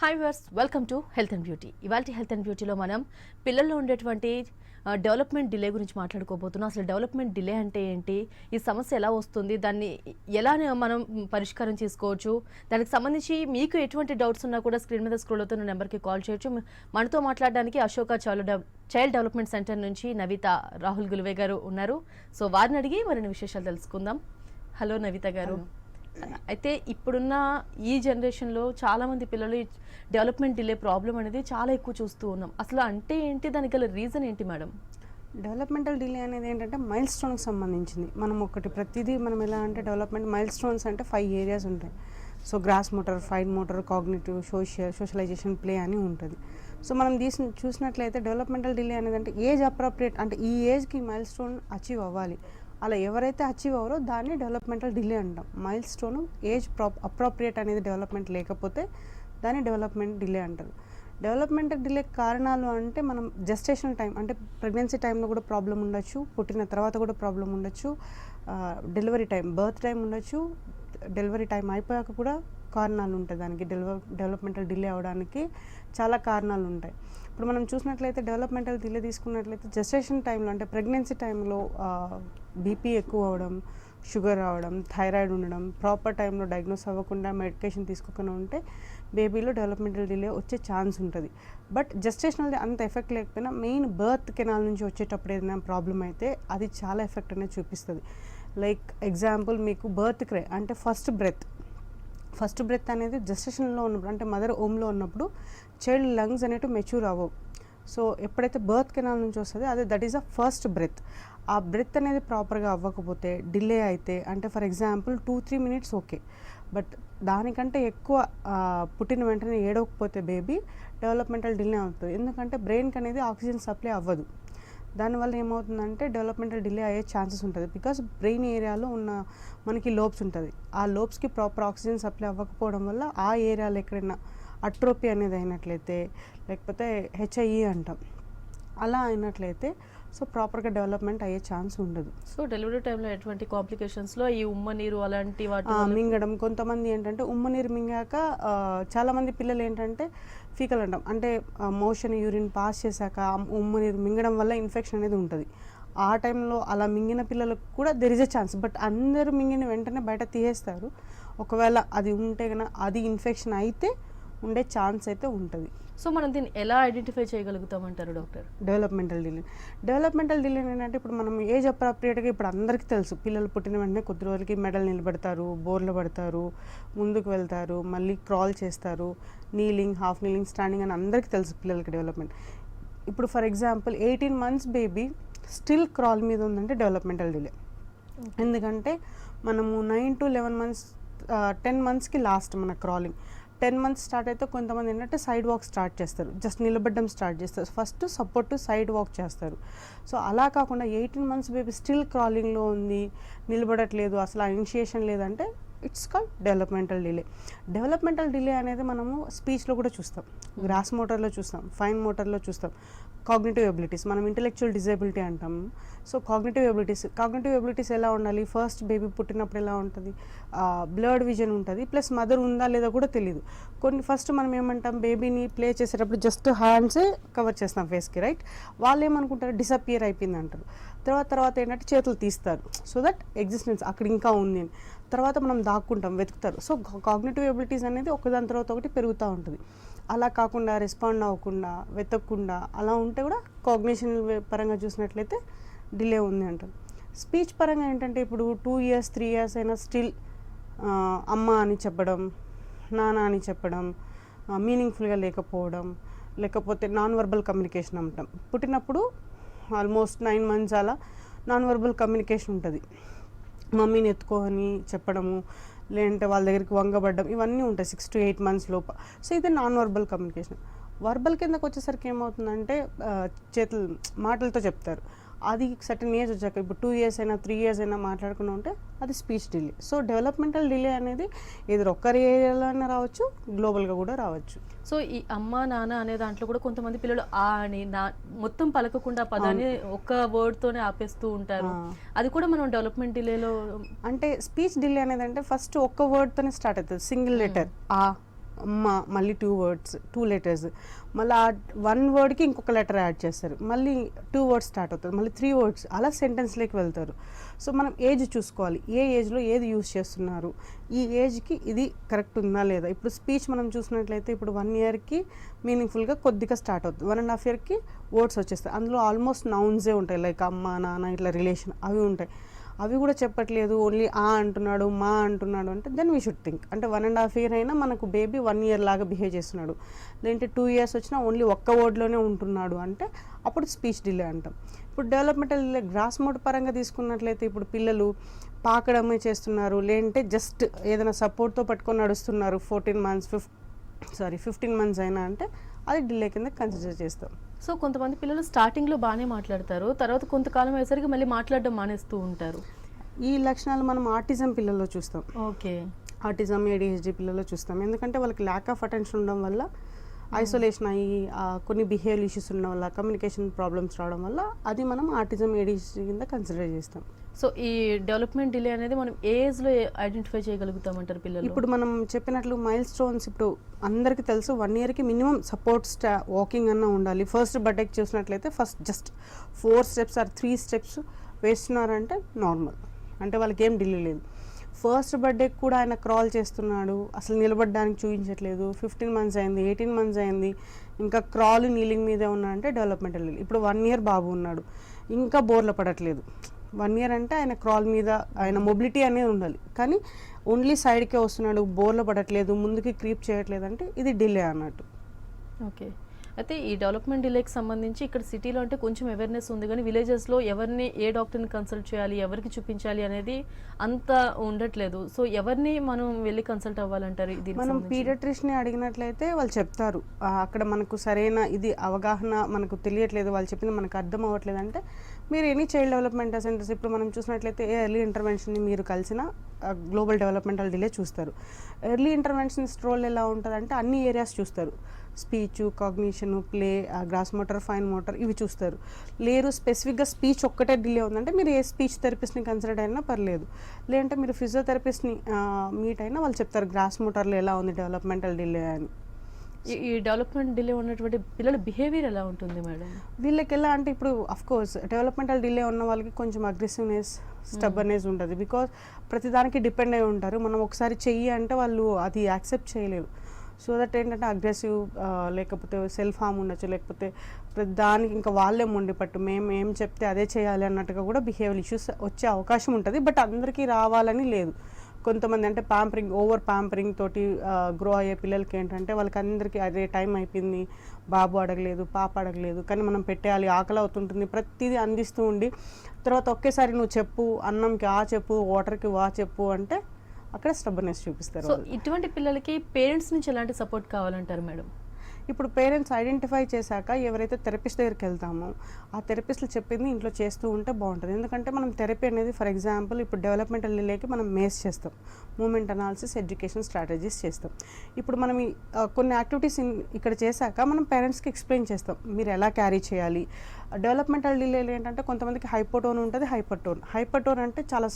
Hi viewers, welcome to health and beauty. ఇవాళ health and బ్యూటీలో మనం పిల్లల్లో ఉండేటువంటి డెవలప్మెంట్ డిలే గురించి మాట్లాడుకోబోతున్నాం. అసలు డెవలప్మెంట్ డిలే అంటే ఏంటి, ఈ సమస్య ఎలా వస్తుంది, దాన్ని ఎలా మనం పరిష్కారం చేసుకోవచ్చు, దానికి సంబంధించి మీకు ఎటువంటి డౌట్స్ ఉన్నా కూడా స్క్రీన్ మీద స్క్రోల్ అవుతున్న నెంబర్కి కాల్ చేయొచ్చు. మనతో మాట్లాడడానికి అశోక చైల్డ్ డెవలప్మెంట్ సెంటర్ నుంచి నవిత రాహుల్ గులువే గారు ఉన్నారు. సో వారిని అడిగి మరిన్ని విశేషాలు తెలుసుకుందాం. హలో నవిత గారు. అయితే ఇప్పుడున్న ఈ జనరేషన్లో చాలామంది పిల్లలు డెవలప్మెంట్ డిలే ప్రాబ్లం అనేది చాలా ఎక్కువ చూస్తూ ఉన్నాం. అసలు అంటే ఏంటి, దానికి గల రీజన్ ఏంటి మేడం? డెవలప్మెంటల్ డిలే అనేది ఏంటంటే మైల్ స్టోన్కి సంబంధించింది. ప్రతిదీ మనం ఎలా అంటే డెవలప్మెంట్ మైల్ స్టోన్స్ అంటే 5 ఏరియాస్ ఉంటాయి. So gross motor, fine motor, cognitive, socialization, play అని ఉంటుంది. సో మనం చూసినట్లయితే డెవలప్మెంటల్ డిలే అనేది అంటే ఏజ్ అప్రోప్రియేట్, అంటే ఈ ఏజ్కి మైల్ స్టోన్ అచీవ్ అవ్వాలి. అలా ఎవరైతే అచీవ్ అవ్వరో దాన్ని డెవలప్మెంటల్ డిలే అంటాం. మైల్ స్టోన్ ఏజ్ అప్రోప్రియేట్ అనేది డెవలప్మెంట్ లేకపోతే దాన్ని డెవలప్మెంట్ డిలే అంటారు. డెవలప్మెంట్ డిలే కారణాలు అంటే మనం జెస్టేషన్ టైం, అంటే ప్రెగ్నెన్సీ టైంలో కూడా ప్రాబ్లం ఉండొచ్చు, పుట్టిన తర్వాత కూడా ప్రాబ్లం ఉండొచ్చు, డెలివరీ టైం, బర్త్ టైం ఉండొచ్చు, డెలివరీ టైం అయిపోయాక కూడా కారణాలు ఉంటాయి. దానికి డెవలప్మెంటల్ డిలే అవడానికి చాలా కారణాలు ఉంటాయి. ఇప్పుడు మనం చూసినట్లయితే డెవలప్మెంటల్ డిలే తీసుకున్నట్లయితే జెస్టేషన్ టైంలో, అంటే ప్రెగ్నెన్సీ టైంలో బీపీ ఎక్కువ అవడం, షుగర్ రావడం, థైరాయిడ్ ఉండడం, ప్రాపర్ టైంలో డయాగ్నోస్ అవ్వకుండా మెడికేషన్ తీసుకోకుండా ఉంటే బేబీలో డెవలప్మెంటల్ డిలే వచ్చే ఛాన్స్ ఉంటుంది. బట్ జెస్టేషనల్ అంత ఎఫెక్ట్ లేకపోయినా మెయిన్ బర్త్ కెనాల్ నుంచి వచ్చేటప్పుడు ఏదైనా ప్రాబ్లం అయితే అది చాలా ఎఫెక్ట్ అనేది చూపిస్తుంది. లైక్ ఎగ్జాంపుల్, మీకు బర్త్ క్రై అంటే ఫస్ట్ బ్రెత్ అనేది జెస్టేషన్లో ఉన్నప్పుడు, అంటే మదర్ ఓమ్లో ఉన్నప్పుడు చైల్డ్ లంగ్స్ అనేవి మెచ్యూర్ అవ్వవు. సో ఎప్పుడైతే బర్త్ కెనాల్ నుంచి వస్తుంది అదే that is a first breath. ఆ బ్రెత్ అనేది ప్రాపర్గా అవ్వకపోతే, డిలే అయితే, అంటే for example 2-3 minutes okay, but దానికంటే ఎక్కువ పుట్టిన వెంటనే ఏడవకపోతే బేబీ డెవలప్మెంటల్ డిలే అవుతుంది. ఎందుకంటే బ్రెయిన్కి అనేది ఆక్సిజన్ సప్లై అవ్వదు. దానివల్ల ఏమవుతుందంటే డెవలప్మెంటల్ డిలే అయ్యే ఛాన్సెస్ ఉంటుంది. బికాస్ బ్రెయిన్ ఏరియాలో ఉన్న మనకి లోబ్స్ ఉంటుంది. ఆ లోబ్స్కి ప్రాపర్ ఆక్సిజన్ సప్లై అవ్వకపోవడం వల్ల ఆ ఏరియాలో ఎక్కడైనా అట్రోపీ అనేది అయినట్లయితే, లేకపోతే హెచ్ఐఈ అంటాం, అలా అయినట్లయితే సో ప్రాపర్గా డెవలప్మెంట్ అయ్యే ఛాన్స్ ఉండదు. సో డెలివరీ టైంలో ఎటువంటి కాంప్లికేషన్స్లో ఈ ఉమ్మ నీరు అలాంటి వాటి మింగడం, కొంతమంది ఏంటంటే ఉమ్మ నీరు మింగాక చాలామంది పిల్లలు ఏంటంటే ఫీకల్ అంటాం, అంటే మోషన్ యూరిన్ పాస్ చేశాక ఉమ్మ నీరు మింగడం వల్ల ఇన్ఫెక్షన్ అనేది ఉంటుంది. ఆ టైంలో అలా మింగిన పిల్లలకు కూడా there is a chance. But అందరూ మింగిన వెంటనే బయట తీసేస్తారు. ఒకవేళ అది ఉంటే కనుక అది ఇన్ఫెక్షన్ అయితే ఉండే ఛాన్స్ అయితే ఉంటుంది. సో మనం దీన్ని ఎలా ఐడెంటిఫై చేయగలుగుతామంటారు డాక్టర్? డెవలప్మెంటల్ డిలే ఏంటంటే ఇప్పుడు మనం ఏజ్ అప్రాప్రియేట్గా ఇప్పుడు అందరికీ తెలుసు, పిల్లలు పుట్టిన వెంటనే కొద్ది రోజులకి మెడలు నిలబెడతారు, బోర్లు పడతారు, ముందుకు వెళ్తారు, మళ్ళీ క్రాల్ చేస్తారు, నీలింగ్, హాఫ్ నీలింగ్, స్టాండింగ్ అని అందరికీ తెలుసు పిల్లలకి డెవలప్మెంట్. ఇప్పుడు for example 18 months baby still crawl మీద ఉందంటే డెవలప్మెంటల్ డిలే. ఎందుకంటే మనము 9 to 11 months 10 monthsకి లాస్ట్ మన క్రాలింగ్. 10 months స్టార్ట్ అయితే కొంతమంది ఏంటంటే సైడ్ వాక్ స్టార్ట్ చేస్తారు, జస్ట్ నిలబడడం స్టార్ట్ చేస్తారు, ఫస్ట్ సపోర్ట్ సైడ్ వాక్ చేస్తారు. సో అలా కాకుండా 18 months బేబీ స్టిల్ క్రాలింగ్లో ఉంది, నిలబడట్లేదు, అసలు ఇనిషియేషన్ లేదంటే ఇట్స్ కాల్డ్ డెవలప్మెంటల్ డిలే అనేది మనము స్పీచ్లో కూడా చూస్తాం, గ్రాస్ మోటార్లో చూస్తాం, ఫైన్ మోటార్లో చూస్తాం. కాగ్నిటివ్ ఎబిలిటీస్ మనం ఇంటెలెక్చువల్ డిజేబిలిటీ అంటాము. సో కాగ్నిటివ్ ఎబిలిటీస్ ఎలా ఉండాలి, ఫస్ట్ బేబీ పుట్టినప్పుడు ఎలా ఉంటుంది, బ్లర్డ్ విజన్ ఉంటుంది, ప్లస్ మదర్ ఉందా లేదా కూడా తెలియదు. ఫస్ట్ మనం ఏమంటాం, బేబీని ప్లే చేసేటప్పుడు జస్ట్ హ్యాండ్సే కవర్ చేస్తాం ఫేస్కి, రైట్? వాళ్ళు ఏమనుకుంటారు, డిసపియర్ అయిపోయింది అంటారు. తర్వాత ఏంటంటే చేతులు తీస్తారు, సో దట్ ఎగ్జిస్టెన్స్ అక్కడ ఇంకా ఉంది. తర్వాత మనం దాక్కుంటాం, వెతుకుతారు. సో కాగ్నిటివ్ ఎబిలిటీస్ అనేది ఒకదాని తర్వాత ఒకటి పెరుగుతూ ఉంటుంది. అలా కాకుండా రెస్పాండ్ అవ్వకుండా, వెతకకుండా అలా ఉంటే కూడా కాగ్నిషన్ పరంగా చూసినట్లయితే డిలే ఉంది అంటారు. స్పీచ్ పరంగా ఏంటంటే ఇప్పుడు 2 years 3 years అయినా స్టిల్ అమ్మ అని చెప్పడం, నాన్న అని చెప్పడం, మీనింగ్ఫుల్గా లేకపోవడం, లేకపోతే నాన్ వర్బల్ కమ్యూనికేషన్ అంటాం. పుట్టినప్పుడు ఆల్మోస్ట్ 9 months అలా నాన్ వర్బల్ కమ్యూనికేషన్ ఉంటుంది. మమ్మీని ఎత్తుకోని చెప్పడము, లేదంటే వాళ్ళ దగ్గరికి వంగబడ్డం, ఇవన్నీ ఉంటాయి 6 to 8 months లోపు. సో ఇది నాన్ వర్బల్ కమ్యూనికేషన్. వర్బల్ కిందకు వచ్చేసరికి ఏమవుతుందంటే చేతులు మాటలతో చెప్తారు. అది సర్టన్ ఏజ్ వచ్చాక, ఇప్పుడు 2 years అయినా 3 years అయినా మాట్లాడుకుని ఉంటే అది speech delay. So developmental delay అనేది ఏదో ఒక్కరి ఏరియాలో అయినా రావచ్చు, గ్లోబల్గా కూడా రావచ్చు. సో ఈ అమ్మ నాన్న అనే దాంట్లో కూడా కొంతమంది పిల్లలు ఆ అని మొత్తం పలకకుండా పదాన్ని ఒక్క వర్డ్తోనే ఆపేస్తూ ఉంటారు. అది కూడా మనం డెవలప్మెంట్ డిలేలో, అంటే స్పీచ్ డిలే అనేది అంటే ఫస్ట్ ఒక్క వర్డ్తోనే స్టార్ట్ అవుతుంది, సింగిల్ లెటర్ ఆ అమ్మ, మళ్ళీ 2 వర్డ్స్ 2 లెటర్స్, మళ్ళీ ఆ 1 వర్డ్కి ఇంకొక లెటర్ యాడ్ చేస్తారు, మళ్ళీ 2 వర్డ్స్ స్టార్ట్ అవుతుంది, మళ్ళీ 3 వర్డ్స్, అలా సెంటెన్స్లోకి వెళ్తారు. సో మనం ఏజ్ చూసుకోవాలి, ఏ ఏజ్లో ఏది యూజ్ చేస్తున్నారు, ఈ ఏజ్కి ఇది కరెక్ట్ ఉందా లేదా. ఇప్పుడు స్పీచ్ మనం చూసినట్లయితే ఇప్పుడు 1 ఇయర్కి మీనింగ్ఫుల్గా కొద్దిగా స్టార్ట్ అవుతుంది, 1.5 ఇయర్కి వర్డ్స్ వచ్చేస్తాయి, అందులో ఆల్మోస్ట్ నౌన్సే ఉంటాయి, లైక్ అమ్మ నాన్న ఇట్లా రిలేషన్ అవి ఉంటాయి. అవి కూడా చెప్పట్లేదు, ఓన్లీ ఆ అంటున్నాడు మా అంటున్నాడు అంటే దెన్ వీ షుడ్ థింక్, అంటే 1.5 ఇయర్ అయినా మనకు బేబీ 1 ఇయర్ లాగా బిహేవ్ చేస్తున్నాడు, లేదంటే 2 ఇయర్స్ వచ్చినా ఓన్లీ ఒక్క వర్డ్లోనే ఉంటున్నాడు అంటే అప్పుడు స్పీచ్ డిలే అంటాం. ఇప్పుడు డెవలప్మెంటల్ డిలే గ్రాస్ మోడ్ పరంగా తీసుకున్నట్లయితే ఇప్పుడు పిల్లలు పాకడమే చేస్తున్నారు, లేదంటే జస్ట్ ఏదైనా సపోర్ట్తో పట్టుకొని నడుస్తున్నారు 15 మంత్స్ అయినా అంటే అది డిలే కింద కన్సిడర్ చేస్తాం. సో కొంతమంది పిల్లలు స్టార్టింగ్లో బాగానే మాట్లాడతారు, తర్వాత కొంతకాలం అయ్యేసరికి మళ్ళీ మాట్లాడడం మానేస్తూ ఉంటారు. ఈ లక్షణాలు మనం ఆటిజం పిల్లల్లో చూస్తాం. ఓకే. ఆటిజం ఏడిహెచ్డి పిల్లల్లో చూస్తాం, ఎందుకంటే వాళ్ళకి ల్యాక్ ఆఫ్ అటెన్షన్ ఉండడం వల్ల, ఐసోలేషన్ అయ్యి కొన్ని బిహేవియర్ ఇష్యూస్ ఉండడం వల్ల, కమ్యూనికేషన్ ప్రాబ్లమ్స్ రావడం వల్ల అది మనం ఆటిజం ఏడిహెచ్డి కింద కన్సిడర్ చేస్తాం. సో ఈ డెవలప్మెంట్ డిలే అనేది మనం ఏజ్లో ఐడెంటిఫై చేయగలుగుతామంటారు పిల్లలు? ఇప్పుడు మనం చెప్పినట్లు మైల్ స్టోన్స్ ఇప్పుడు అందరికీ తెలుసు, 1 ఇయర్కి మినిమం సపోర్ట్ వాకింగ్ అన్న ఉండాలి. ఫస్ట్ బర్త్డేకి చూసినట్లయితే first just 4 steps or 3 steps వేస్తున్నారంటే నార్మల్, అంటే వాళ్ళకి ఏం డిలే లేదు. ఫస్ట్ బర్త్డేకి కూడా ఆయన క్రాల్ చేస్తున్నాడు, అసలు నిలబడడానికి చూపించట్లేదు, 15 మంత్స్ అయింది, 18 మంత్స్ అయింది, ఇంకా క్రాల్ నీలింగ్ మీదే ఉన్నాడంటే డెవలప్మెంటల్ డిలే. ఇప్పుడు 1 ఇయర్ బాబు ఉన్నాడు, ఇంకా బోర్ల పడట్లేదు. 1 ఇయర్ అంటే ఆయన క్రాల్ మీద ఆయన మొబిలిటీ అనేది ఉండాలి, కానీ ఓన్లీ సైడ్కే వస్తున్నాడు, బోర్లో పడట్లేదు, ముందుకి క్రీప్ చేయట్లేదు అంటే ఇది డిలే అన్నట్టు. ఓకే. అయితే ఈ డెవలప్మెంట్ డిలేకి సంబంధించి ఇక్కడ సిటీలో అంటే కొంచెం అవేర్నెస్ ఉంది, కానీ విలేజెస్లో ఎవరిని ఏ డాక్టర్ని కన్సల్ట్ చేయాలి, ఎవరికి చూపించాలి అనేది అంత ఉండట్లేదు. సో ఎవరిని మనం వెళ్ళి కన్సల్ట్ అవ్వాలంటారు? మనం పీడియాట్రిషియన్ని అడిగినట్లయితే వాళ్ళు చెప్తారు, అక్కడ మనకు సరైన ఇది అవగాహన మనకు తెలియట్లేదు, వాళ్ళు చెప్పింది మనకు అర్థం అవ్వట్లేదు అంటే మీరు ఎనీ చైల్డ్ డెవలప్మెంట్ సెంటర్స్ ఇప్పుడు మనం చూసినట్లయితే ఎర్లీ ఇంటర్వెన్షన్ని మీరు కలిసిన గ్లోబల్ డెవలప్మెంటల్ డిలే చూస్తారు. ఎర్లీ ఇంటర్వెన్షనిస్ట్ రోల్ ఎలా ఉంటుందంటే అన్ని ఏరియాస్ చూస్తారు, speech, cognition, play, gross motor, fine motor ఇవి చూస్తారు. లేరు స్పెసిఫిక్గా స్పీచ్ ఒక్కటే డిలే ఉందంటే మీరు ఏ స్పీచ్ థెరపిస్ట్ని కన్సిడర్ అయినా పర్లేదు, లేదంటే మీరు ఫిజియోథెరపిస్ట్ని మీట్ అయినా వాళ్ళు చెప్తారు గ్రాస్ మోటార్లో ఎలా ఉంది డెవలప్మెంటల్ డిలే అని. ఈ డెవలప్మెంట్ డిలే ఉన్నటువంటి పిల్లల బిహేవియర్ ఎలా ఉంటుంది మేడం? వీళ్ళకి ఎలా అంటే ఇప్పుడు కోర్స్ డెవలప్మెంటల్ డిలే ఉన్న వాళ్ళకి కొంచెం అగ్రెసివ్నెస్, స్టబ్బర్నెస్ ఉంటుంది, బికాజ్ ప్రతిదానికి డిపెండ్ అయి ఉంటారు. మనం ఒకసారి చెయ్యి అంటే వాళ్ళు అది యాక్సెప్ట్ చేయలేరు. సో దట్ ఏంటంటే అగ్రెసివ్, లేకపోతే సెల్ఫ్ హార్మ్ ఉండొచ్చు, లేకపోతే దానికి ఇంకా వాళ్ళే మొండిపట్టు మేము ఏం చెప్తే అదే చేయాలి అన్నట్టుగా కూడా బిహేవియర్ ఇష్యూస్ వచ్చే అవకాశం ఉంటుంది. బట్ అందరికీ రావాలని లేదు. కొంతమంది అంటే ఓవర్ ప్యాంపరింగ్ తోటి గ్రో అయ్యే పిల్లలకి ఏంటంటే వాళ్ళకి అందరికీ అదే టైం అయిపోయింది, బాబు అడగలేదు, పాప అడగలేదు, కానీ మనం పెట్టేయాలి, ఆకలి అవుతుంటుంది, ప్రతిదీ అందిస్తూ ఉండి తర్వాత ఒకేసారి నువ్వు చెప్పు, అన్నంకి ఆ చెప్పు, వాటర్కి వా చెప్పు అంటే అక్కడ స్టబ్బర్నెస్ చూపిస్తారు. సో ఇటువంటి పిల్లలకి పేరెంట్స్ నుంచి ఎలాంటి సపోర్ట్ కావాలంటారు మేడం? ఇప్పుడు పేరెంట్స్ ఐడెంటిఫై చేశాక ఎవరైతే థెరపిస్ట్ దగ్గరికి వెళ్తామో ఆ థెరపిస్ట్లు చెప్పింది ఇంట్లో చేస్తూ ఉంటే బాగుంటుంది. ఎందుకంటే మనం థెరపీ అనేది ఫర్ ఎగ్జాంపుల్ ఇప్పుడు డెవలప్మెంటల్ డిలేకి మనం మేస్ చేస్తాం, మూమెంట్ అనాలిసిస్, ఎడ్యుకేషన్ స్ట్రాటజీస్ చేస్తాం. ఇప్పుడు మనం కొన్ని యాక్టివిటీస్ ఇక్కడ చేశాక మనం పేరెంట్స్కి ఎక్స్ప్లెయిన్ చేస్తాం మీరు ఎలా క్యారీ చేయాలి. డెవలప్మెంటల్ డిలేలు ఏంటంటే కొంతమందికి హైపోటోన్ ఉంటుంది, హైపర్టోన్ అంటే చాలా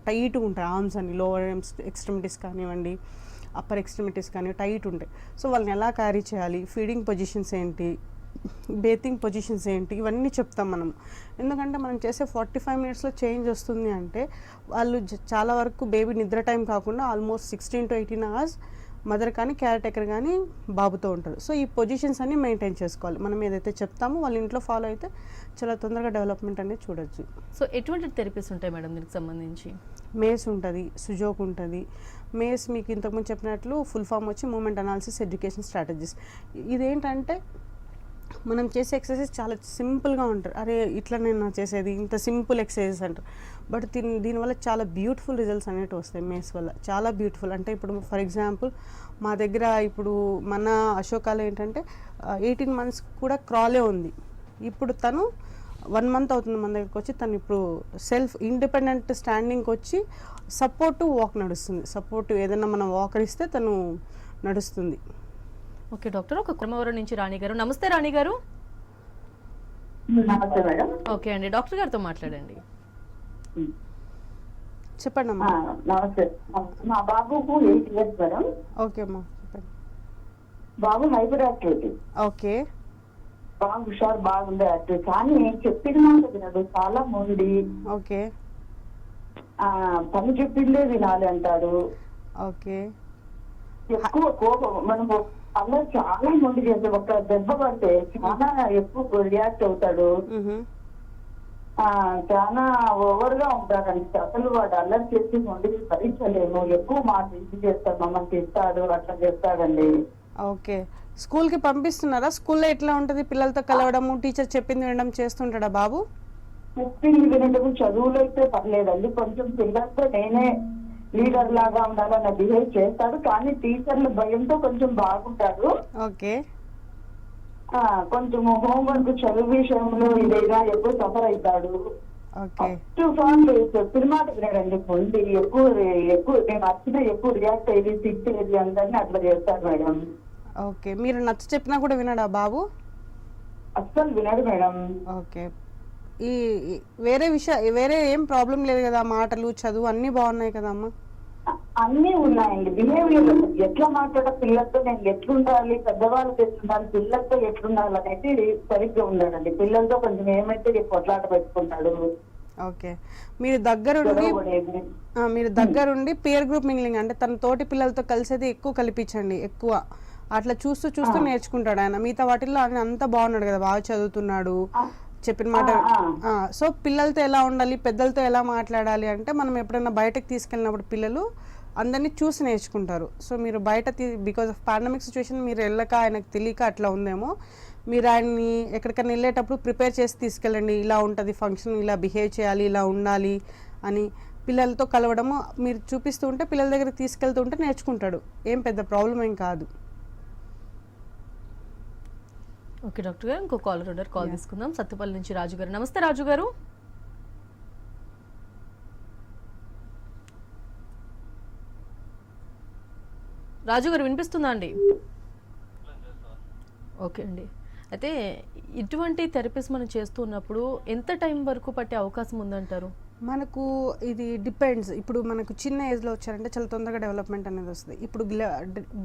టైట్గా ఉంటాయి ఆర్మ్స్ అని, లోవర్ ఎక్స్ట్రిమిటీస్ కానివ్వండి, అప్పర్ ఎక్స్ట్రిమిటీస్ కానీ టైట్ ఉంటాయి. సో వాళ్ళని ఎలా క్యారీ చేయాలి, ఫీడింగ్ పొజిషన్స్ ఏంటి, బేతింగ్ పొజిషన్స్ ఏంటి, ఇవన్నీ చెప్తాం మనం. ఎందుకంటే మనం చేసే 45 మినిట్స్లో చేంజ్ వస్తుంది అంటే వాళ్ళు చాలా వరకు బేబీ నిద్ర టైం కాకుండా ఆల్మోస్ట్ 16 to 18 hours మదర్ కానీ కేర్ టేకర్ కానీ బాబుతో ఉంటారు. సో ఈ పొజిషన్స్ అన్ని మెయింటైన్ చేసుకోవాలి. మనం ఏదైతే చెప్తామో వాళ్ళ ఇంట్లో ఫాలో అయితే చాలా తొందరగా డెవలప్మెంట్ అనేది చూడొచ్చు. సో ఎటువంటి థెరపీస్ ఉంటాయి మేడం దీనికి సంబంధించి? మేస్ ఉంటుంది, సుజోక్ ఉంటుంది. మేస్ మీకు ఇంతకుముందు చెప్పినట్లు ఫుల్ ఫామ్ వచ్చి మూమెంట్ అనాలిసిస్, ఎడ్యుకేషన్ స్ట్రాటజీస్. ఇదేంటంటే మనం చేసే ఎక్సర్సైజ్ చాలా సింపుల్గా ఉంటారు, అరే ఇట్లా నేను చేసేది ఇంత సింపుల్ ఎక్సర్సైజెస్ అంటారు. బట్ దీనివల్ల చాలా బ్యూటిఫుల్ రిజల్ట్స్ అనేవి వస్తాయి మేస్ వల్ల, చాలా బ్యూటిఫుల్. అంటే ఇప్పుడు ఫర్ ఎగ్జాంపుల్ మా దగ్గర ఇప్పుడు మన అశోకాలో ఏంటంటే 18 months కూడా క్రాలే ఉంది. ఇప్పుడు తను 1 month అవుతుంది మన దగ్గరికి వచ్చి, తను ఇప్పుడు సెల్ఫ్ ఇండిపెండెంట్ స్టాండింగ్కి వచ్చి సపోర్టు వాక్ నడుస్తుంది. సపోర్టు ఏదైనా మనం వాకర్ ఇస్తే తను నడుస్తుంది. ఓకే డాక్టర్, ఒక క్రమవరం నుంచి రాణి గారు. నమస్తే రాణి గారు. నమస్తే మేడం. ఓకే అండి, డాక్టర్ గారితో మాట్లాడండి. చెప్పండి అమ్మా. నమస్తే. మా బాబుకు 8 years మేడం. ఓకే అమ్మా చెప్పండి. బాబు హైపర్ యాక్టివిటీ, ఓకే. బాగా హుషారు, బాగుండే యాక్టివ్, కానీ చెప్పిన మాట వినడు, చాలా మొండి. ఓకే. పని చెప్పిందే వినాలి అంటాడు. ఓకే. ఎక్కువ కోపం, మనము అలా చాలా మొండి చేస్తే ఒక దెబ్బ పడితే చాలా ఎక్కువ రియాక్ట్ అవుతాడు. చాలా ఓవర్ గా ఉంటాడండి. అసలు వాడు అల్లరి చేసి మొండి భరించలేము. ఎక్కువ మాట ఇది చేస్తాడు, మమ్మల్ని తిస్తాడు, అట్లా చేస్తాడండి. ఓకే. స్కూల్కి పంపిస్తున్నారా? స్కూల్లో ఎట్లా ఉంటుంది? పిల్లలతో కలవడము, టీచర్ చెప్పింది వినడం చేస్తుంటాడా బాబు? చెప్పింది వినడం, చదువులో అయితే పర్లేదండి. కొంచెం పిల్లలతో నేనే లీడర్ లాగా ఉండాలని బిహేవ్ చేస్తాడు, కానీ టీచర్ల భయంతో కొంచెం బాగుంటాడు. ఓకే. కొంచెం హోంవర్క్ చదువు విషయంలో ఇదైనా ఎక్కువ సఫర్ అవుతాడు. ఓకే. సినిమా వినడండి, పొంది ఎక్కువ ఎక్కువ నేను వచ్చినా ఎక్కువ రియాక్ట్ అయ్యి తిట్టేది అందరినీ అట్లా చేస్తాడు మేడం. ఓకే. మీరు నచ్చ చెప్పినా కూడా వినడా బాబు? అస్సలు వినడు మేడం. ఓకే. ఈ వేరే ఏం ప్రాబ్లం లేదు కదా? మాటలు, చదువు అన్నీ బాగున్నాయి కదమ్మా? అన్నీ ఉన్నాయండి. బిహేవియర్ ఎట్లా మాట్లాడ పిల్లలతో, నేను ఎట్లుండాలి, పెద్దవాళ్ళతో ఎట్లుండాలి, పిల్లలతో ఎట్లుండాలి అనేది సరిగ్గా ఉండాలండి. పిల్లలతో కొంచెం ఏమైతే కొట్లాట పెట్టుకుంటాడు. ఓకే. మీరు దగ్గరుండి పియర్ గ్రూప్ మింగ్లింగ్ అంటే తన తోటి పిల్లలతో కలిసేది ఎక్కువ కల్పించండి. ఎక్కువ అట్లా చూస్తూ చూస్తూ నేర్చుకుంటాడు ఆయన. మిగతా వాటిల్లో ఆయన అంతా బాగున్నాడు కదా, బాగా చదువుతున్నాడు, చెప్పిన మాట. సో పిల్లలతో ఎలా ఉండాలి, పెద్దలతో ఎలా మాట్లాడాలి అంటే మనం ఎప్పుడైనా బయటకు తీసుకెళ్ళినప్పుడు పిల్లలు అందరినీ చూసి నేర్చుకుంటారు. సో మీరు బయట బికాజ్ ఆఫ్ పాండమిక్ సిచ్యువేషన్ మీరు వెళ్ళక ఆయనకు తెలియక అట్లా ఉందేమో. మీరు ఆయన్ని ఎక్కడికైనా వెళ్ళేటప్పుడు ప్రిపేర్ చేసి తీసుకెళ్ళండి. ఇలా ఉంటుంది ఫంక్షన్, ఇలా బిహేవ్ చేయాలి, ఇలా ఉండాలి అని పిల్లలతో కలవడము మీరు చూపిస్తూ ఉంటే పిల్లల దగ్గరికి తీసుకెళ్తూ ఉంటే నేర్చుకుంటాడు. ఏం పెద్ద ప్రాబ్లం ఏం కాదు. ఓకే డాక్టర్ గారు, ఇంకో కాలర్ ఉన్నారు, కాల్ తీసుకుందాం. సత్తుపల్లి నుంచి రాజు గారు. నమస్తే రాజు గారు. రాజు గారు వినిపిస్తుందా అండి? ఓకే అండి. అయితే ఇటువంటి థెరపీస్ మనం చేస్తూ ఉన్నప్పుడు ఎంత టైం వరకు పట్టే అవకాశం ఉందంటారు? మనకు ఇది డిపెండ్స్. ఇప్పుడు మనకు చిన్న ఏజ్లో వచ్చారంటే చాలా తొందరగా డెవలప్మెంట్ అనేది వస్తుంది. ఇప్పుడు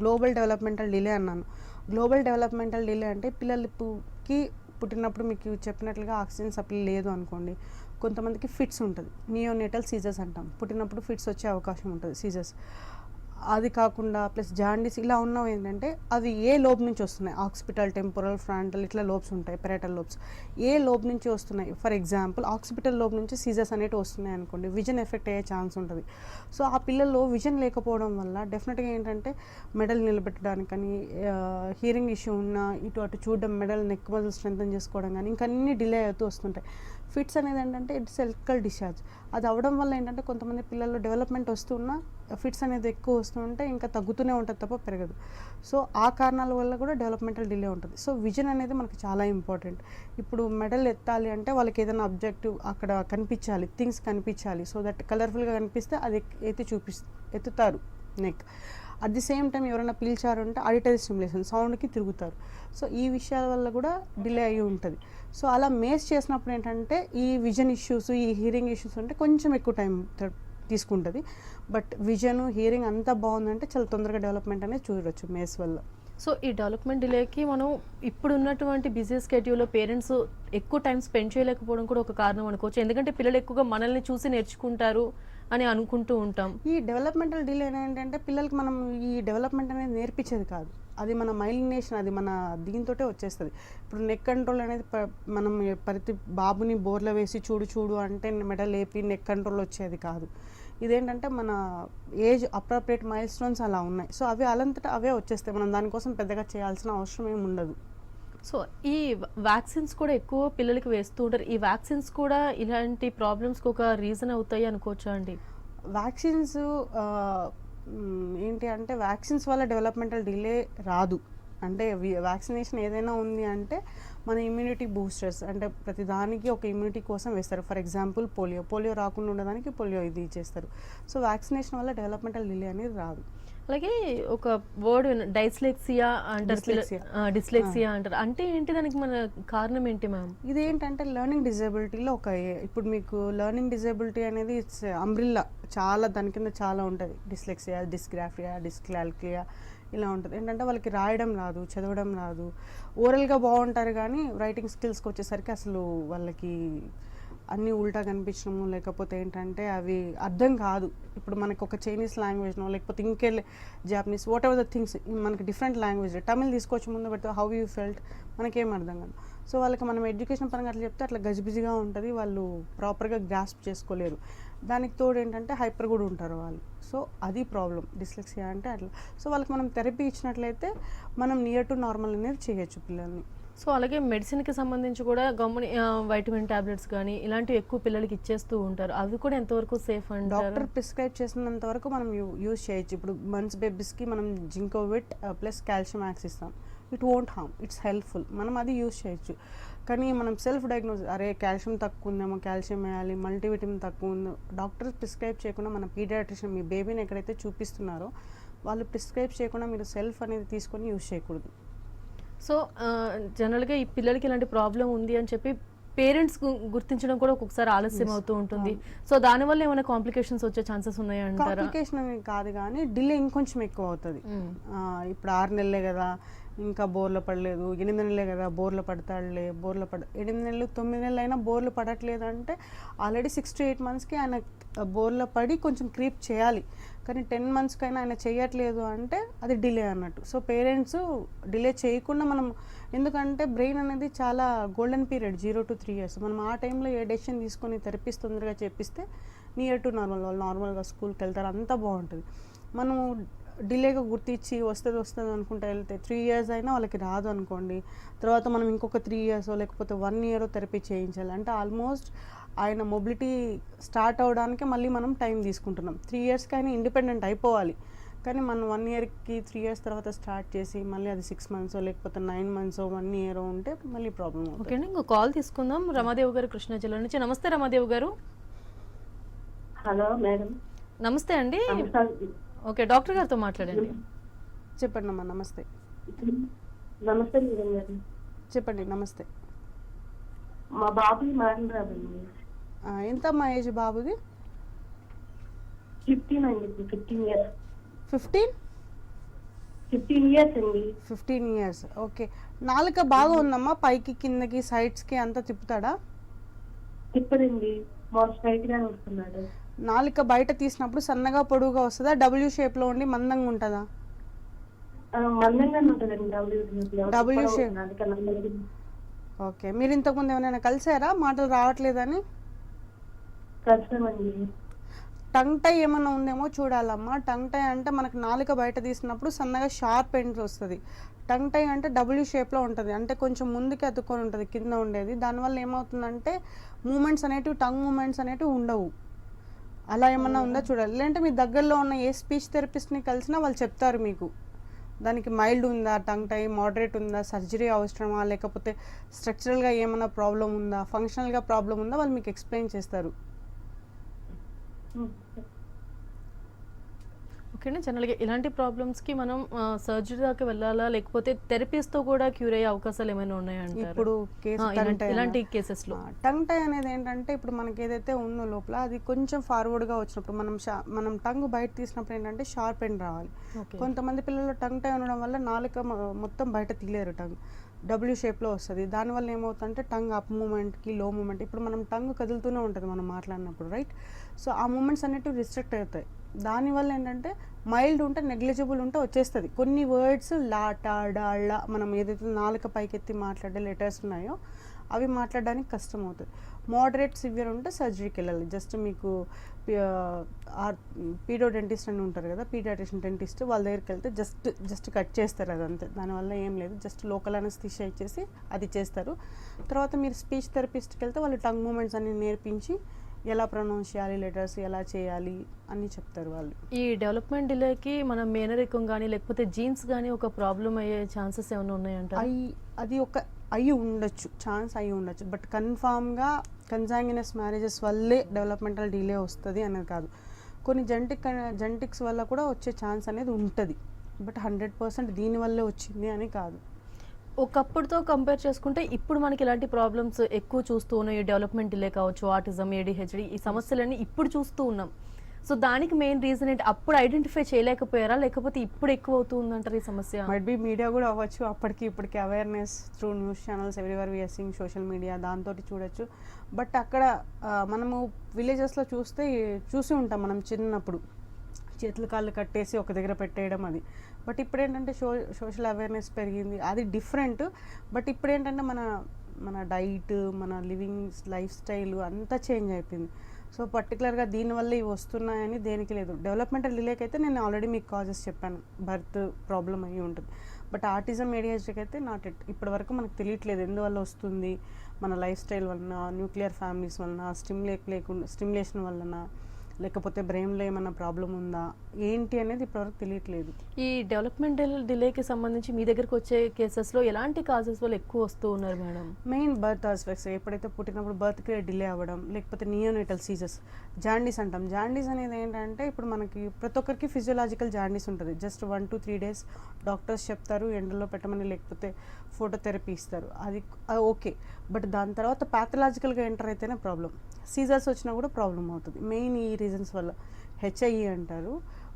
గ్లోబల్ డెవలప్మెంటల్ డిలే అన్నాను. గ్లోబల్ డెవలప్మెంటల్ డిలే అంటే పిల్లలకి పుట్టినప్పుడు మీకు చెప్పినట్లుగా ఆక్సిజన్ సప్లై లేదు అనుకోండి, కొంతమందికి ఫిట్స్ ఉంటుంది, నియోనేటల్ సీజర్స్ అంటాం. పుట్టినప్పుడు ఫిట్స్ వచ్చే అవకాశం ఉంటుంది, సీజర్స్. అది కాకుండా ప్లస్ జాండీస్ ఇలా ఉన్నవి ఏంటంటే అవి ఏ లోబ్ నుంచి వస్తున్నాయి, ఆక్సిపిటల్, టెంపోరల్, ఫ్రంటల్ ఇట్లా లోబ్స్ ఉంటాయి, పెరేటల్ లోబ్స్. ఏ లోబ్ నుంచి వస్తున్నాయి, ఫర్ ఎగ్జాంపుల్ ఆక్సిపిటల్ లోబ్ నుంచి సీజర్స్ అనేవి వస్తున్నాయి అనుకోండి, విజన్ ఎఫెక్ట్ అయ్యే ఛాన్స్ ఉంటుంది. సో ఆ పిల్లల్లో విజన్ లేకపోవడం వల్ల డెఫినెట్గా ఏంటంటే మెడల్ నిలబెట్టడానికి కానీ, హియరింగ్ ఇష్యూ ఉన్న ఇటు అటు చూడడం, మెడల్ నెక్ మజిల్ స్ట్రెంథన్ చేసుకోవడం కానీ ఇంకా అన్ని డిలే అవుతూ వస్తుంటాయి. ఫిట్స్ అనేది ఏంటంటే ఇట్స్ ఎలక్ట్రికల్ డిశ్చార్జ్. అది అవ్వడం వల్ల ఏంటంటే కొంతమంది పిల్లల్లో డెవలప్మెంట్ వస్తున్నా ఫిట్స్ అనేది ఎక్కువ వస్తుంటే ఇంకా తగ్గుతూనే ఉంటుంది తప్ప పెరగదు. సో ఆ కారణాల వల్ల కూడా డెవలప్మెంటల్ డిలే ఉంటుంది. సో విజన్ అనేది మనకి చాలా ఇంపార్టెంట్. ఇప్పుడు మెడల్ ఎత్తాలి అంటే వాళ్ళకి ఏదైనా అబ్జెక్టివ్ అక్కడ కనిపించాలి, థింగ్స్ కనిపించాలి. సో దట్ కలర్ఫుల్గా కనిపిస్తే అది ఎత్తుతారు neck. At the same time ఎవరైనా పిలిచారు అంటే ఆడిటరీ స్టిమ్యులేషన్, సౌండ్కి తిరుగుతారు. సో ఈ విషయాల వల్ల కూడా డిలే అయ్యి ఉంటుంది. సో అలా మేస్ చేసినప్పుడు ఏంటంటే ఈ విజన్ ఇష్యూస్, ఈ హియరింగ్ ఇష్యూస్ అంటే కొంచెం ఎక్కువ టైం తీసుకుంటుంది. బట్ విజన్, హియరింగ్ అంతా బాగుందంటే చాలా తొందరగా డెవలప్మెంట్ అనేది చూడవచ్చు మేస్ వల్ల. సో ఈ డెవలప్మెంట్ డిలేకి మనం ఇప్పుడు ఉన్నటువంటి బిజీ స్కెడ్యూల్లో పేరెంట్స్ ఎక్కువ టైం స్పెండ్ చేయలేకపోవడం కూడా ఒక కారణం అనుకోవచ్చు. ఎందుకంటే పిల్లలు ఎక్కువగా మనల్ని చూసి నేర్చుకుంటారు అని అనుకుంటూ ఉంటాం. ఈ డెవలప్మెంటల్ డిలే ఏంటంటే పిల్లలకి మనం ఈ డెవలప్మెంట్ అనేది నేర్పించేది కాదు, అది మన మైలినేషన్, అది మన దీంతో వచ్చేస్తుంది. ఇప్పుడు నెక్ కంట్రోల్ అనేది మనం ప్రతి బాబుని బోర్లో వేసి చూడు చూడు అంటే మెడల్ లేపి నెక్ కంట్రోల్ వచ్చేది కాదు. ఇదేంటంటే మన ఏజ్ అప్రోప్రియేట్ మైల్ స్టోన్స్ అలా ఉన్నాయి. సో అవి అలంతటా అవే వచ్చేస్తాయి, మనం దానికోసం పెద్దగా చేయాల్సిన అవసరం ఏమి ఉండదు. సో ఈ వ్యాక్సిన్స్ కూడా ఎక్కువ పిల్లలకి వేస్తూ ఉంటారు. ఈ వ్యాక్సిన్స్ కూడా ఇలాంటి ప్రాబ్లమ్స్కి ఒక రీజన్ అవుతాయి అనుకోవచ్చా అండి? వ్యాక్సిన్స్ ఏంటి అంటే వ్యాక్సిన్స్ వల్ల డెవలప్మెంటల్ డిలే రాదు. అంటే వ్యాక్సినేషన్ ఏదైనా ఉంది అంటే మన ఇమ్యూనిటీ బూస్టర్స్ అంటే ప్రతిదానికి ఒక ఇమ్యూనిటీ కోసం వేస్తారు. ఫర్ ఎగ్జాంపుల్ పోలియో రాకుండా ఉండడానికి పోలియో ఇది చేస్తారు. సో వ్యాక్సినేషన్ వల్ల డెవలప్మెంటల్ డిలే అనేది రాదు. అలాగే ఒక వర్డ్ డైస్లెక్సియా అంటారు, డిస్లెక్సియా అంటారు. అంటే ఏంటి, దానికి మన కారణం ఏంటి మ్యామ్? ఇదేంటంటే లెర్నింగ్ డిజేబిలిటీలో ఇప్పుడు మీకు లెర్నింగ్ డిజేబిలిటీ అనేది ఇట్స్ అంబ్రిల్లా, చాలా దాని కింద చాలా ఉంటుంది. డిస్లెక్సియా, డిస్గ్రాఫియా, డిస్కాల్కులియా ఇలా ఉంటుంది. ఏంటంటే వాళ్ళకి రాయడం రాదు, చదవడం రాదు, ఓరల్గా బాగుంటారు కానీ రైటింగ్ స్కిల్స్కి వచ్చేసరికి అసలు వాళ్ళకి అన్నీ ఉల్టా కనిపించడము, లేకపోతే ఏంటంటే అవి అర్థం కాదు. ఇప్పుడు మనకు ఒక చైనీస్ లాంగ్వేజ్నో లేకపోతే ఇంకే Japanese what ever the things మనకి డిఫరెంట్ లాంగ్వేజ్ తమిళ్ తీసుకొచ్చి ముందు పెడితే హౌ యూ ఫెల్ట్ మనకేం అర్థం కాదు. సో వాళ్ళకి మనం ఎడ్యుకేషన్ పరంగా అట్లా చెప్తే అట్లా గజిబిజిగా ఉంటుంది, వాళ్ళు ప్రాపర్గా గ్రాస్ప్ చేసుకోలేరు. దానికి తోడు ఏంటంటే హైపర్ కూడా ఉంటారు వాళ్ళు. సో అది ప్రాబ్లం డిస్లెక్సియా అంటే అట్లా. సో వాళ్ళకి మనం థెరపీ ఇచ్చినట్లయితే మనం నియర్ టు నార్మల్ అనేది చేయొచ్చు పిల్లల్ని. సో అలాగే మెడిసిన్కి సంబంధించి కూడా గమ్ముని వైటమిన్ టాబ్లెట్స్ కానీ ఇలాంటివి ఎక్కువ పిల్లలకి ఇచ్చేస్తూ ఉంటారు. అవి కూడా ఎంతవరకు సేఫ్ అంటారు? డాక్టర్ ప్రిస్క్రైబ్ చేసినంత వరకు మనం యూజ్ చేయొచ్చు. ఇప్పుడు మంత్స్ బేబీస్కి మనం జింకోవిట్ ప్లస్ కాల్షియం యాక్స్ ఇస్తాం. It won't harm, it's helpful, మనం అది యూజ్ చేయొచ్చు. కానీ మనం సెల్ఫ్ డయాగ్నోస్ అరే కాల్షియం తక్కువ ఉందేమో, కాల్షియం వేయాలి, మల్టీవిటమిన్ తక్కువ ఉందో డాక్టర్ ప్రిస్క్రైబ్ చేయకుండా మన పీడియాట్రిషియన్ మీ బేబీని ఎక్కడైతే చూపిస్తున్నారో వాళ్ళు ప్రిస్క్రైబ్ చేయకుండా మీరు సెల్ఫ్ అనేది తీసుకొని యూజ్ చేయకూడదు. సో జనరల్గా ఈ పిల్లలకి ఇలాంటి ప్రాబ్లం ఉంది అని చెప్పి పేరెంట్స్ గుర్తించడం కూడా ఒక్కొక్కసారి ఆలస్యం అవుతూ ఉంటుంది. సో దానివల్ల ఏమైనా కాంప్లికేషన్స్ వచ్చే ఛాన్సెస్ ఉన్నాయంటారా? కాంప్లికేషన్ అనేది కాదు కానీ డిలే ఇంకొంచెం ఎక్కువ అవుతుంది. ఇప్పుడు 6 నెలలే కదా ఇంకా బోర్లు పడలేదు, 8 నెలలే కదా బోర్లు పడతాడులే, 8 నెలలు 9 నెలలు అయినా బోర్లు పడట్లేదు అంటే ఆల్రెడీ 6 to 8 monthsకి ఆయన బోర్లో పడి కొంచెం క్రీప్ చేయాలి. కానీ 10 monthsకైనా ఆయన చేయట్లేదు అంటే అది డిలే అన్నట్టు. సో పేరెంట్స్ డిలే చేయకుండా మనం, ఎందుకంటే బ్రెయిన్ అనేది చాలా గోల్డెన్ పీరియడ్ 0 to 3 years. మనం ఆ టైంలో ఏ డెసిషన్ తీసుకొని థెరపీస్ తొందరగా చేపిస్తే నియర్ టు నార్మల్, వాళ్ళు నార్మల్గా స్కూల్కి వెళ్తారు, అంతా బాగుంటుంది. మనం డిలేగా గుర్తించి వస్తుంది అనుకుంటే వెళ్తే 3 years అయినా వాళ్ళకి రాదు అనుకోండి, తర్వాత మనం ఇంకొక 3 years లేకపోతే 1 year థెరపీ చేయించాలి. అంటే ఆల్మోస్ట్ ఆయన మొబిలిటీ స్టార్ట్ అవడానికి మళ్ళీ మనం టైం తీసుకుంటున్నాం. 3 yearsకి ఆయన ఇండిపెండెంట్ అయిపోవాలి. కానీ మనం 1 yearకి 3 years తర్వాత స్టార్ట్ చేసి మళ్ళీ అది 6 months లేకపోతే 9 months 1 year ఉంటే మళ్ళీ ప్రాబ్లం అవుతుంది. ఓకే అండి, ఇంకో కాల్ తీసుకుందాం. రమాదేవి గారు కృష్ణా జిల్లా నుంచి. నమస్తే రమాదేవి గారు. Hello madam. నమస్తే అండి. ఓకే, డాక్టర్ గారితో మాట్లాడండి. చెప్పండి అమ్మా. నమస్తే. నమస్తే మేడం గారు. చెప్పండి. నమస్తే. మా బాబు మాట్లాడండి. ఎంత అమ్మా ఏజ్ బాబుది? 15 అండి. 15 years. 15 years అండి. 15 years. ఓకే. నాలుక బాగా ఉందమ్మా, పైకి కిందకి సైడ్స్కి అంతా తిప్పుతాడా? తిప్పడండి, స్ట్రైట్ గా వస్తున్నాడు. నాలుక బయట తీసినప్పుడు సన్నగా పొడుగుగా వస్తుందా, డబ్ల్యూ షేప్లో ఉండి మందంగా ఉంటుందా? మందంగానే ఉంటుందండి. W shape. ఓకే. మీరు ఇంతకుముందు ఏమైనా కలిసారా మాటలు రావట్లేదని? కలిసామండి. టంగ్ టై ఏమన్నా ఉందేమో చూడాలమ్మా. టంగ్ టై అంటే మనకు నాలుక బయట తీసినప్పుడు సన్నగా షార్ప్ ఎండ్స్ వస్తుంది. టంగ్ టై అంటే డబ్ల్యూ షేప్లో ఉంటుంది, అంటే కొంచెం ముందుకి అతుక్కొని ఉంటుంది కింద ఉండేది. దానివల్ల ఏమవుతుందంటే మూమెంట్స్ అనేటివి, టంగ్ మూమెంట్స్ అనేటివి ఉండవు. అలా ఏమన్నా ఉందా చూడాలి. లేదంటే మీ దగ్గరలో ఉన్న ఏ స్పీచ్ థెరపిస్ట్ని కలిసినా వాళ్ళు చెప్తారు మీకు దానికి మైల్డ్ ఉందా, టంగ్ టై మోడరేట్ ఉందా, సర్జరీ అవసరమా, లేకపోతే స్ట్రక్చరల్గా ఏమైనా ప్రాబ్లం ఉందా, ఫంక్షనల్గా ప్రాబ్లం ఉందా, వాళ్ళు మీకు ఎక్స్ప్లెయిన్ చేస్తారు. ఓకేనా. జనరల్గా ఇలాంటి ప్రాబ్లమ్స్కి మనం సర్జరీ దాకా వెళ్ళాలా, లేకపోతే థెరపీస్తో కూడా క్యూర్ అయ్యే అవకాశాలు ఏమైనా ఉన్నాయంటారా? ఇప్పుడు ఇలాంటి కేసెస్లో టంగ్ టై అనేది ఏంటంటే ఇప్పుడు మనకి ఏదైతే ఉందో లోపల అది కొంచెం ఫార్వర్డ్గా వచ్చినప్పుడు మనం టంగ్ బయట తీసినప్పుడు ఏంటంటే షార్ప్ ఎండ్ రావాలి. కొంతమంది పిల్లలు టంగ్ టై ఉండడం వల్ల నాలుక మొత్తం బయట తీయలేరు, టంగ్ డబ్ల్యూ షేప్లో వస్తుంది. దానివల్ల ఏమవుతుందంటే టంగ్ అప్ మూమెంట్కి లో మూమెంట్, ఇప్పుడు మనం టంగ్ కదులుతూనే ఉంటుంది మనం మాట్లాడినప్పుడు, రైట్? సో ఆ మూమెంట్స్ అనేటివి రిస్ట్రిక్ట్ అవుతాయి. దానివల్ల ఏంటంటే మైల్డ్ ఉంటే నెగ్లిజిబుల్ ఉంటే వచ్చేస్తుంది. కొన్ని వర్డ్స్ లా టా డా లా మనం ఏదైతే నాలుక పైకెత్తి మాట్లాడే లెటర్స్ ఉన్నాయో అవి మాట్లాడడానికి కష్టం అవుతుంది. మోడరేట్ సివియర్ ఉంటే సర్జరీకి వెళ్ళాలి. జస్ట్ మీకు పీడో డెంటిస్ట్ అని ఉంటారు కదా, పీడియాట్రిషియన్ డెంటిస్ట్, వాళ్ళ దగ్గరికి వెళ్తే జస్ట్ కట్ చేస్తారు, అదంతే. దానివల్ల ఏం లేదు, జస్ట్ లోకల్ అనస్థీషియా ఇచ్చేసి అది చేస్తారు. తర్వాత మీరు స్పీచ్ థెరపిస్ట్కి వెళ్తే వాళ్ళు టంగ్ మూమెంట్స్ అన్ని నేర్పించి ఎలా ప్రొనౌన్స్ చేయాలి, లెటర్స్ ఎలా చేయాలి అని చెప్తారు వాళ్ళు. ఈ డెవలప్మెంట్ డిలేకి మన మేనరికం కానీ లేకపోతే జీన్స్ కానీ ఒక ప్రాబ్లం అయ్యే ఛాన్సెస్ ఏమైనా ఉన్నాయంట? అది ఒక అయ్యి ఉండొచ్చు, ఛాన్స్ అయ్యి ఉండొచ్చు. బట్ కన్ఫామ్గా కన్సాంగినస్ మ్యారేజెస్ వల్లే డెవలప్మెంటల్ డిలే వస్తుంది అనేది కాదు. కొన్ని జెనెటిక్స్ వల్ల కూడా వచ్చే ఛాన్స్ అనేది ఉంటుంది. బట్ 100% దీనివల్లే వచ్చింది అని కాదు. ఒకప్పుడుతో కంపేర్ చేసుకుంటే ఇప్పుడు మనకి ఇలాంటి ప్రాబ్లమ్స్ ఎక్కువ చూస్తూ ఉన్నాయి. డెవలప్మెంట్ డిలే కావచ్చు, ఆటిజం, ADHD, ఈ సమస్యలన్నీ ఇప్పుడు చూస్తూ ఉన్నాం. సో దానికి మెయిన్ రీజన్ ఏంటి? అప్పుడు ఐడెంటిఫై చేయలేకపోయారా, లేకపోతే ఇప్పుడు ఎక్కువ అవుతుందంటారు ఈ సమస్య? మైట్ బి మీడియా కూడా అవ్వచ్చు, అప్పటికి ఇప్పటికి awareness through news channels everywhere we are seeing, social media దాంతో చూడొచ్చు. బట్ అక్కడ మనము విలేజెస్లో చూసి ఉంటాం మనం చిన్నప్పుడు చేతులు కాళ్ళు కట్టేసి ఒక దగ్గర పెట్టేయడం అది. బట్ ఇప్పుడు ఏంటంటే సోషల్ అవేర్నెస్ పెరిగింది, అది డిఫరెంట్. బట్ ఇప్పుడు ఏంటంటే మన డైట్, మన లివింగ్ లైఫ్ స్టైల్ అంతా చేంజ్ అయిపోయింది. సో పర్టికులర్గా దీనివల్ల ఇవి వస్తున్నాయని దేనికి లేదు. డెవలప్మెంటల్ డిలేకి అయితే నేను ఆల్రెడీ మీకు కాజెస్ చెప్పాను, బర్త్ ప్రాబ్లం అయ్యి ఉంటుంది. బట్ ఆటిజం ఏడిహెచ్డీకి అయితే ఇప్పటి వరకు మనకు తెలియట్లేదు ఎందువల్ల వస్తుంది. మన లైఫ్ స్టైల్ వలన, న్యూక్లియర్ ఫ్యామిలీస్ వలన, స్టిమ్యులేషన్ వలన, లేకపోతే బ్రెయిన్లో ఏమైనా ప్రాబ్లం ఉందా ఏంటి అనేది ఇప్పటివరకు తెలియట్లేదు. ఈ డెవలప్మెంటల్ డిలేకి సంబంధించి మీ దగ్గరకు వచ్చే కేసెస్లో ఎలాంటి కాజెస్ వల్ల ఎక్కువ వస్తూ ఉన్నారు మేడం? మెయిన్ బర్త్ ఆస్పెక్ట్స్, ఎప్పుడైతే పుట్టినప్పుడు బర్త్కి డిలే అవ్వడం, లేకపోతే నియోనేటల్ సీజర్స్, జాండీస్ అంటాం. జాండీస్ అనేది ఏంటంటే ఇప్పుడు మనకి ప్రతి ఒక్కరికి ఫిజియోలాజికల్ జాండీస్ ఉంటుంది. జస్ట్ 1 to 3 days డాక్టర్స్ చెప్తారు ఎండలో పెట్టమని, లేకపోతే ఫోటోథెరపీ ఇస్తారు, అది ఓకే. బట్ దాని తర్వాత ప్యాథలాజికల్గా ఎంటర్ అయితేనే ప్రాబ్లం. సీజర్స్ వచ్చినా కూడా ప్రాబ్లం అవుతుంది. మెయిన్ ఈ రీజన్స్ వల్ల హెచ్ఐఈ అంటారు,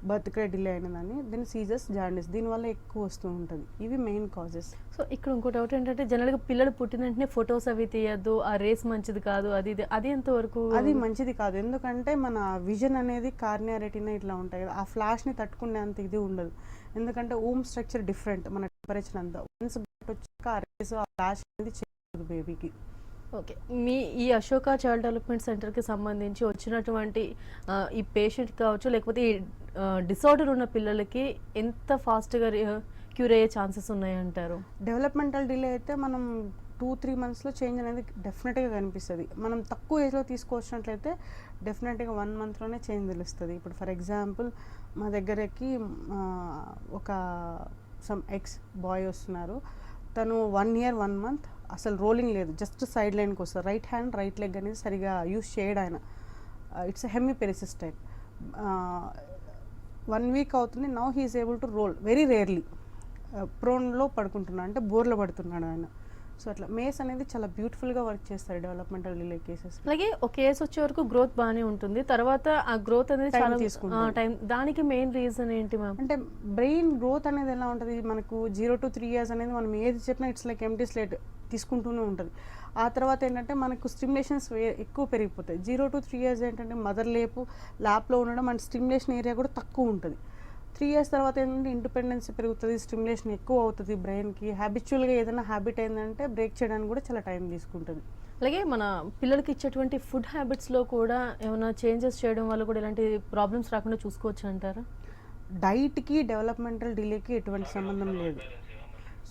బర్త్ క్రే డిలే అయినదాన్ని, దెన్ సీజర్స్, జాండీస్, దీనివల్ల ఎక్కువ వస్తూ ఉంటుంది. ఇవి మెయిన్ కాజెస్. సో ఇక్కడ ఇంకో డౌట్ ఏంటంటే జనరల్గా పిల్లలు పుట్టిన వెంటనే ఫొటోస్ అవి తీయద్దు, ఆ రేస్ మంచిది కాదు, అది ఎంతవరకు? అది మంచిది కాదు, ఎందుకంటే మన విజన్ అనేది కార్నియా, రెటినా ఇట్లా ఉంటాయి కదా, ఆ ఫ్లాష్ని తట్టుకునేంత ఇది ఉండదు. ఎందుకంటే ఊమ్ స్ట్రక్చర్ డిఫరెంట్, మన టెంపరేచర్ అంతా వన్స్ వచ్చాక ఆ రేస్, ఆ ఫ్లాష్ అనేది చేయదు బేబీకి. ఓకే, మీ ఈ అశోక చైల్డ్ డెవలప్మెంట్ సెంటర్కి సంబంధించి వచ్చినటువంటి ఈ పేషెంట్ కావచ్చు, లేకపోతే ఈ డిసార్డర్ ఉన్న పిల్లలకి ఎంత ఫాస్ట్గా క్యూర్ అయ్యే ఛాన్సెస్ ఉన్నాయంటారు? డెవలప్మెంటల్ డిలే అయితే మనం 2-3 monthsలో చేంజ్ అనేది డెఫినెట్గా కనిపిస్తుంది. మనం తక్కువ ఏజ్లో తీసుకొచ్చినట్లయితే డెఫినెట్గా 1 monthలోనే చేంజ్ తెలుస్తుంది. ఇప్పుడు ఫర్ ఎగ్జాంపుల్ మా దగ్గరకి ఒక సమ్ ఎక్స్ బాయ్ వస్తున్నారు, తను 1 year 1 month అసలు రోలింగ్ లేదు, జస్ట్ సైడ్ లైన్కి వస్తారు. రైట్ హ్యాండ్, రైట్ లెగ్ అనేది సరిగా యూస్ చేయడు ఆయన. It's hemiparesis type. 1 week అవుతుంది, now he is able to roll very rarely. ప్రోన్లో పడుకుంటున్నాడు, అంటే బోర్లో పడుతున్నాడు ఆయన. సో అట్లా మేస్ అనేది చాలా బ్యూటిఫుల్గా వర్క్ చేస్తారు డెవలప్మెంటల్ డిలే కేసెస్. అలాగే ఒక కేసు వచ్చే వరకు గ్రోత్ బాగానే ఉంటుంది, తర్వాత ఆ గ్రోత్ అనేది Time చాలా తీసుకుంటుంది. టైం. దానికి మెయిన్ రీజన్ ఏంటి మ్యామ్? అంటే బ్రెయిన్ గ్రోత్ అనేది ఎలా ఉంటుంది, మనకు 0 to 3 years అనేది మనం ఏది చెప్పినా ఇట్స్ లైక్ ఎంటీ స్లేట్ తీసుకుంటూనే ఉంటుంది. ఆ తర్వాత ఏంటంటే మనకు స్టిమ్యులేషన్స్ ఎక్కువ పెరిగిపోతాయి. 0 to 3 years ఏంటంటే మదర్ ల్యాప్లో ఉండడం అండ్ స్టిమ్యులేషన్ ఏరియా కూడా తక్కువ ఉంటుంది. 3 years తర్వాత ఏంటంటే ఇండిపెండెన్స్ పెరుగుతుంది, స్టిమ్యులేషన్ ఎక్కువ అవుతుంది బ్రెయిన్కి. హ్యాబిచువల్గా ఏదైనా హ్యాబిట్ అయిందంటే బ్రేక్ చేయడానికి కూడా చాలా టైం తీసుకుంటుంది. అలాగే మన పిల్లలకి ఇచ్చేటువంటి ఫుడ్ హ్యాబిట్స్లో కూడా ఏమైనా చేంజెస్ చేయడం వల్ల కూడా ఇలాంటి ప్రాబ్లమ్స్ రాకుండా చూసుకోవచ్చు అంటారా? డైట్కి డెవలప్మెంటల్ డిలేకి ఎటువంటి సంబంధం లేదు.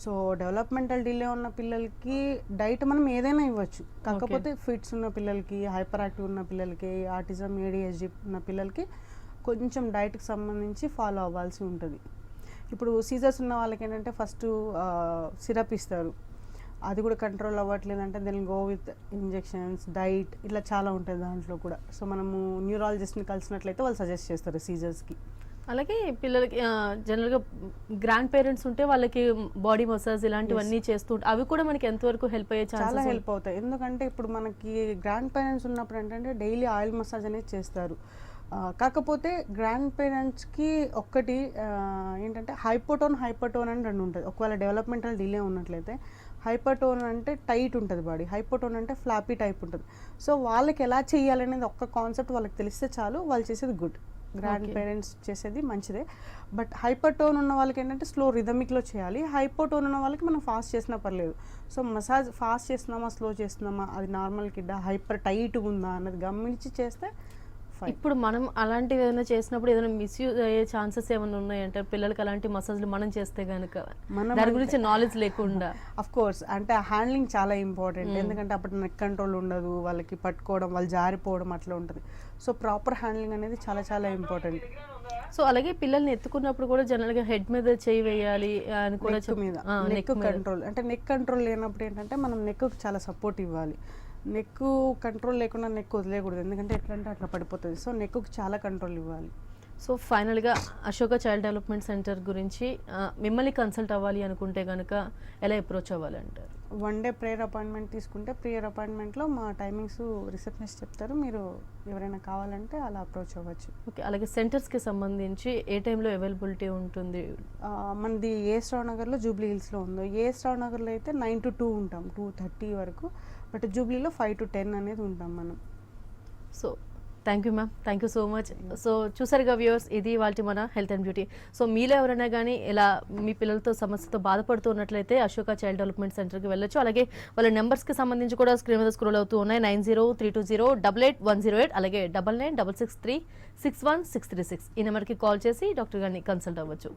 సో డెవలప్మెంటల్ డిలే ఉన్న పిల్లలకి డైట్ మనం ఏదైనా ఇవ్వచ్చు, కాకపోతే ఫిట్స్ ఉన్న పిల్లలకి, హైపర్ యాక్టివ్ ఉన్న పిల్లలకి, ఆటిజం ఏడిహెచ్డి ఉన్న పిల్లలకి కొంచెం డైట్కి సంబంధించి ఫాలో అవ్వాల్సి ఉంటుంది. ఇప్పుడు సీజర్స్ ఉన్న వాళ్ళకి ఏంటంటే ఫస్ట్ సిరప్ ఇస్తారు, అది కూడా కంట్రోల్ అవ్వట్లేదంటే then go with injections, diet, ఇట్లా చాలా ఉంటుంది దాంట్లో కూడా. సో మనము న్యూరాలజిస్ట్ని కలిసినట్లయితే వాళ్ళు సజెస్ట్ చేస్తారు సీజర్స్కి. అలాగే పిల్లలకి జనరల్గా గ్రాండ్ పేరెంట్స్ ఉంటే వాళ్ళకి బాడీ మసాజ్ ఇలాంటివన్నీ చేస్తూ అవి కూడా మనకి ఎంతవరకు హెల్ప్ అయ్యే చాలా ఛాన్సెస్? హెల్ప్ అవుతాయి. ఎందుకంటే ఇప్పుడు మనకి గ్రాండ్ పేరెంట్స్ ఉన్నప్పుడు ఏంటంటే డైలీ ఆయిల్ మసాజ్ అనేది చేస్తారు. కాకపోతే గ్రాండ్ పేరెంట్స్కి ఒక్కటి ఏంటంటే హైపోటోన్ అని 2 ఉంటుంది. ఒకవేళ డెవలప్మెంటల్ డిలే ఉన్నట్లయితే హైపర్టోన్ అంటే టైట్ ఉంటుంది బాడీ, హైపోటోన్ అంటే ఫ్లాపీ టైప్ ఉంటుంది. సో వాళ్ళకి ఎలా చేయాలనేది ఒక్క కాన్సెప్ట్ వాళ్ళకి తెలిస్తే చాలు, వాళ్ళు చేసేది గుడ్. గ్రాండ్ పేరెంట్స్ చేసేది మంచిదే. బట్ హైపర్ టోన్ ఉన్న వాళ్ళకి ఏంటంటే స్లో రిథమిక్లో చేయాలి, హైపోటోన్ ఉన్న వాళ్ళకి మనం ఫాస్ట్ చేసినా పర్లేదు. సో మసాజ్ ఫాస్ట్ చేస్తున్నామా, స్లో చేస్తున్నామా, అది నార్మల్ కిడ్డా, హైపర్ టైట్గా ఉందా అన్నది గమనించి చేస్తే ఫైన్. ఇప్పుడు మనం అలాంటివి ఏదైనా చేసినప్పుడు ఏదైనా మిస్యూజ్ అయ్యే ఛాన్సెస్ ఏమైనా ఉన్నాయంటే పిల్లలకి అలాంటి మసాజ్లు మనం చేస్తే కనుక దాని గురించి నాలెడ్జ్ లేకుండా? అఫ్ కోర్స్, అంటే హ్యాండ్లింగ్ చాలా ఇంపార్టెంట్. ఎందుకంటే అప్పుడు నెక్ కంట్రోల్ ఉండదు, వాళ్ళకి పట్టుకోవడం, వాళ్ళు జారిపోవడం అట్లా ఉంటుంది. సో ప్రాపర్ హ్యాండ్లింగ్ అనేది చాలా చాలా ఇంపార్టెంట్. సో అలాగే పిల్లల్ని ఎత్తుకున్నప్పుడు కూడా జనరల్గా హెడ్ మీద చేయి వేయాలి అని కూడా నెక్ మీద నెక్ కంట్రోల్, అంటే నెక్ కంట్రోల్ లేనప్పుడు ఏంటంటే మనం నెక్ చాలా సపోర్ట్ ఇవ్వాలి. నెక్ కంట్రోల్ లేకుండా నెక్ వదిలేయకూడదు, ఎందుకంటే ఎట్లా అంటే అట్లా పడిపోతుంది. సో నెక్కు చాలా కంట్రోల్ ఇవ్వాలి. సో ఫైనల్గా అశోక చైల్డ్ డెవలప్మెంట్ సెంటర్ గురించి మిమ్మల్ని కన్సల్ట్ అవ్వాలి అనుకుంటే కనుక ఎలా అప్రోచ్ అవ్వాలంటారు? వన్ డే ప్రేయర్ అపాయింట్మెంట్ తీసుకుంటే ప్రేయర్ అపాయింట్మెంట్లో మా టైమింగ్స్ రిసెప్షనిస్ట్ చెప్తారు, మీరు ఎవరైనా కావాలంటే అలా అప్రోచ్ అవ్వచ్చు. ఓకే, అలాగే సెంటర్స్కి సంబంధించి ఏ టైంలో అవైలబిలిటీ ఉంటుంది? మనది ఏఎస్ రావు నగర్లో, జూబ్లీ హిల్స్లో ఉందో. ఏఎస్ రావు నగర్లో అయితే 9 to 2 ఉంటాం, 2:30 వరకు. బట్ జూబ్లీలో 5 to 10 అనేది ఉంటాం మనం. So thank you ma'am, thank you so much. So చూసారుగా వ్యూవర్స్, ఇది వాళ్ళ మన హెల్త్ అండ్ బ్యూటీ. సో మీలో ఎవరైనా కానీ ఇలా మీ పిల్లలతో సమస్యతో బాధపడుతూ ఉన్నట్లయితే అశోక చైల్డ్ డెవలప్మెంట్ సెంటర్కి వెళ్ళొచ్చు. అలాగే వాళ్ళ నెంబర్స్కి సంబంధించి కూడా స్క్రీన్ మీద స్క్రోల్ అవుతూ ఉన్నాయి. 9032088108, అలాగే 9966361636 ఈ నెంబర్కి కాల్ చేసి డాక్టర్ గారిని కన్సల్ట్ అవ్వచ్చు.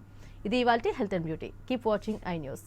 ఇది ఇవాల్టి health and beauty. Keep watching I news.